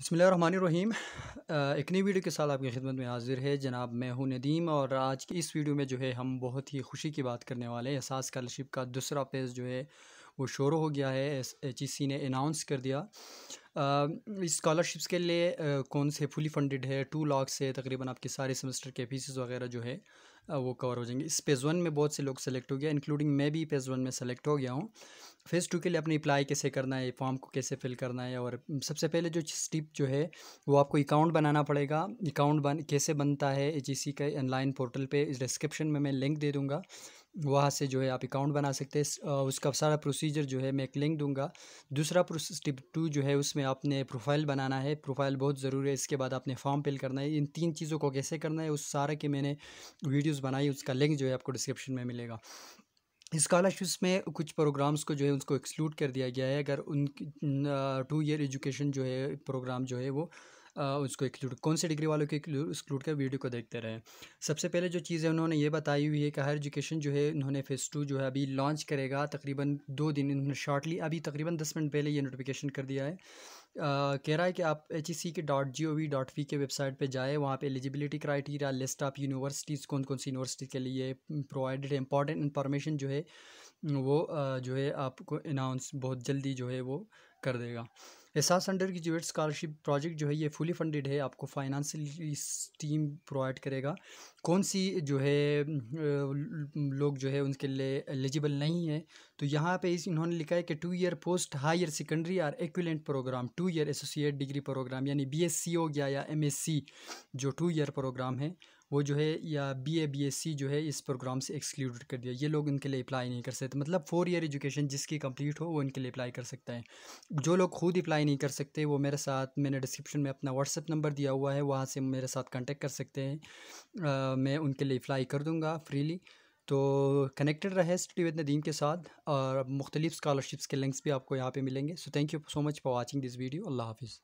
बिस्मिल्लाहिर्रहमानिर्रहीम। एक नई वीडियो के साथ आपकी खिदमत में हाज़िर है जनाब, मैं हूं नदीम। और आज की इस वीडियो में जो है हम बहुत ही खुशी की बात करने वाले हैं। एहसास स्कॉलरशिप का दूसरा पेज जो है वो शुरू हो गया है। HEC ने अनाउंस कर दिया। इस स्कॉलरशिप्स के लिए कौन से फुली फंडेड है, 2 लाख से तकरीबन आपके सारे सेमेस्टर के फीसेस वगैरह जो है वो कवर हो जाएंगे। इस पेज 1 में बहुत से लोग सेलेक्ट हो गया, इंक्लूडिंग मैं भी पेज 1 में सेलेक्ट हो गया हूँ। फेज़ 2 के लिए अपनी अप्लाई कैसे करना है, फॉर्म को कैसे फिल करना है, और सबसे पहले जो स्टेप जो है वो आपको अकाउंट बनाना पड़ेगा। अकाउंट कैसे बनता है HEC के ऑनलाइन पोर्टल पे, इस डिस्क्रिप्शन में मैं लिंक दे दूँगा, वहाँ से जो है आप अकाउंट बना सकते हैं। उसका सारा प्रोसीजर जो है मैं एक लिंक दूंगा। दूसरा स्टेप 2 जो है उसमें आपने प्रोफाइल बनाना है। प्रोफाइल बहुत ज़रूरी है। इसके बाद आपने फॉर्म फिल करना है। इन 3 चीज़ों को कैसे करना है उस सारा के मैंने वीडियोस बनाई, उसका लिंक जो है आपको डिस्क्रिप्शन में मिलेगा। स्कॉलरशिप्स में कुछ प्रोग्राम्स को जो है उसको एक्सक्लूड कर दिया गया है। अगर उनकी 2 ईयर एजुकेशन जो है प्रोग्राम जो है वो उसको एक्सक्लूड, कौन से डिग्री वालों के एक्सक्लूड कर, वीडियो को देखते रहें। सबसे पहले जो चीज़ है उन्होंने ये बताई हुई है कि हायर एजुकेशन जो है इन्होंने फेज़ 2 जो है अभी लॉन्च करेगा। तकरीबन 2 दिन इन्होंने शॉर्टली अभी तकरीबन 10 मिनट पहले ये नोटिफिकेशन कर दिया है। कह रहा है कि आप HEC के .gov.v के वेबसाइट पे जाए, वहाँ पे eligibility criteria, list of universities, कौन कौन सी यूनिवर्सिटी के लिए प्रोवाइडेड है, इंपॉर्टेंट इंफॉर्मेशन जो है वो जो है आपको अनाउंस बहुत जल्दी जो है वो कर देगा। एहसास अंडर ग्रेजुएट स्कॉलरशिप प्रोजेक्ट जो है ये फुली फंडेड है, आपको फाइनेंशियली स्टीम प्रोवाइड करेगा। कौन सी जो है लोग जो है उनके लिए एलिजिबल नहीं है, तो यहाँ पे इन्होंने लिखा है कि 2 ईयर पोस्ट हायर सेकेंडरी और equivalent programme, 2 year associate degree programme यानी BSc हो गया या MSc जो 2 ईयर प्रोग्राम है वो जो है, या BA BSc जो है इस प्रोग्राम से एक्सक्लूड कर दिया। ये लोग इनके लिए अप्लाई नहीं कर सकते। मतलब 4 ईयर एजुकेशन जिसकी कंप्लीट हो वो इनके लिए अप्लाई कर सकता है। जो लोग खुद अप्लाई नहीं कर सकते वो मेरे साथ, मैंने डिस्क्रिप्शन में अपना व्हाट्सएप नंबर दिया हुआ है, वहाँ से मेरे साथ कांटेक्ट कर सकते हैं। मैं उनके लिए अप्लाई कर दूँगा फ्रीली। तो कनेक्टेड रहे स्टडी विद नदीम के साथ, और मुख्तलिफ स्कॉलरशिप्स के लिंक्स भी आपको यहाँ पे मिलेंगे। So thank you so much for watching this video. अल्लाह हाफिज़।